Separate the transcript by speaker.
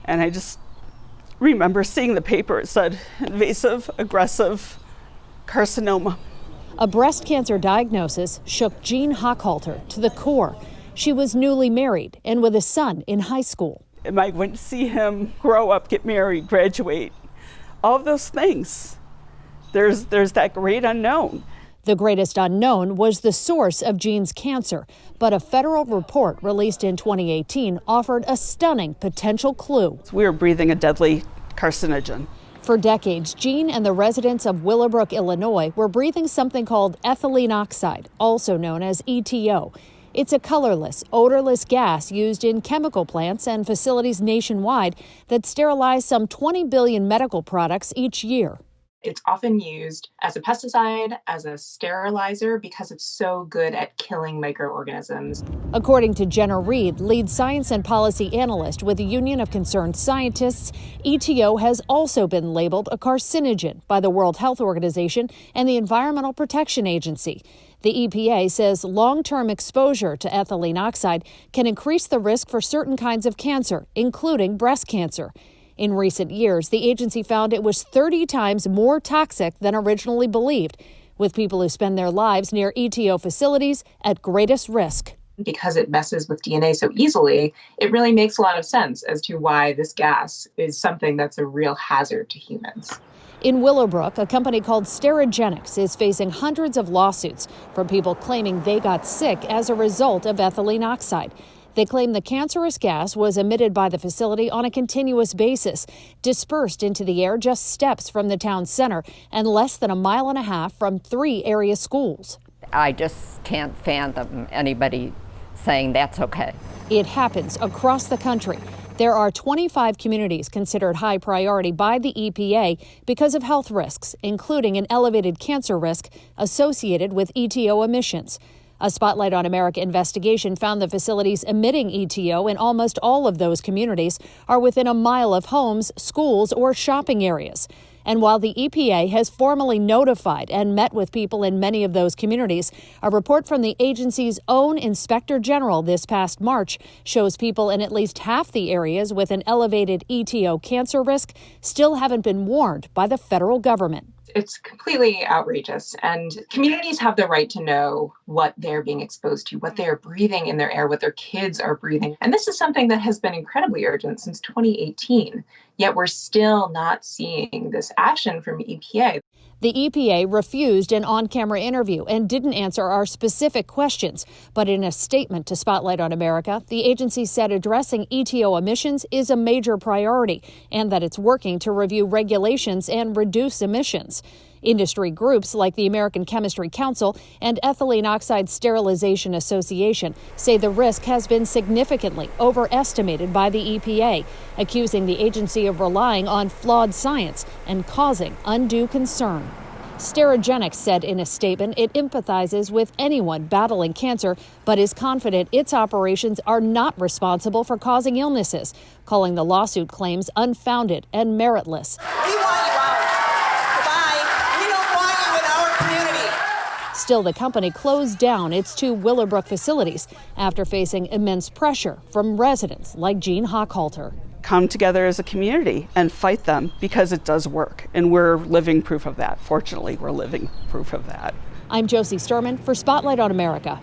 Speaker 1: And I just remember seeing the paper. It said invasive, aggressive carcinoma.
Speaker 2: A breast cancer diagnosis shook Jean Hochhalter to the core. She was newly married and with a son in high school.
Speaker 1: Am I going to see him grow up, get married, graduate? All of those things. There's that great unknown.
Speaker 2: The greatest unknown was the source of Jean's cancer, but a federal report released in 2018 offered a stunning potential clue.
Speaker 1: We were breathing a deadly carcinogen.
Speaker 2: For decades, Jean and the residents of Willowbrook, Illinois, were breathing something called ethylene oxide, also known as ETO. It's a colorless, odorless gas used in chemical plants and facilities nationwide that sterilize some 20 billion medical products each year.
Speaker 3: It's often used as a pesticide, as a sterilizer, because it's so good at killing microorganisms.
Speaker 2: According to Jenna Reed, lead science and policy analyst with the Union of Concerned Scientists, ETO has also been labeled a carcinogen by the World Health Organization and the Environmental Protection Agency. The EPA says long-term exposure to ethylene oxide can increase the risk for certain kinds of cancer, including breast cancer. In recent years, the agency found it was 30 times more toxic than originally believed, with people who spend their lives near ETO facilities at greatest risk.
Speaker 3: Because it messes with DNA so easily, it really makes a lot of sense as to why this gas is something that's a real hazard to humans.
Speaker 2: In Willowbrook, a company called Sterigenics is facing hundreds of lawsuits from people claiming they got sick as a result of ethylene oxide. They claim the cancerous gas was emitted by the facility on a continuous basis, dispersed into the air just steps from the town center and less than a mile and a half from 3 area schools.
Speaker 4: I just can't fathom anybody saying that's okay.
Speaker 2: It happens across the country. There are 25 communities considered high priority by the EPA because of health risks, including an elevated cancer risk associated with ETO emissions. A Spotlight on America investigation found the facilities emitting ETO in almost all of those communities are within a mile of homes, schools, or shopping areas. And while the EPA has formally notified and met with people in many of those communities, a report from the agency's own Inspector General this past March shows people in at least half the areas with an elevated ETO cancer risk still haven't been warned by the federal government.
Speaker 3: It's completely outrageous, and communities have the right to know what they're being exposed to, what they're breathing in their air, what their kids are breathing. And this is something that has been incredibly urgent since 2018, yet we're still not seeing this action from EPA.
Speaker 2: The EPA refused an on-camera interview and didn't answer our specific questions. But in a statement to Spotlight on America, the agency said addressing ETO emissions is a major priority and that it's working to review regulations and reduce emissions. Industry groups like the American Chemistry Council and Ethylene Oxide Sterilization Association say the risk has been significantly overestimated by the EPA, accusing the agency of relying on flawed science and causing undue concern. Sterigenics said in a statement it empathizes with anyone battling cancer, but is confident its operations are not responsible for causing illnesses, calling the lawsuit claims unfounded and meritless. Still, the company closed down its 2 Willowbrook facilities after facing immense pressure from residents like Jean Hochhalter.
Speaker 1: Come together as a community and fight them because it does work. And we're living proof of that. Fortunately, we're living proof of that.
Speaker 2: I'm Josie Sturman for Spotlight on America.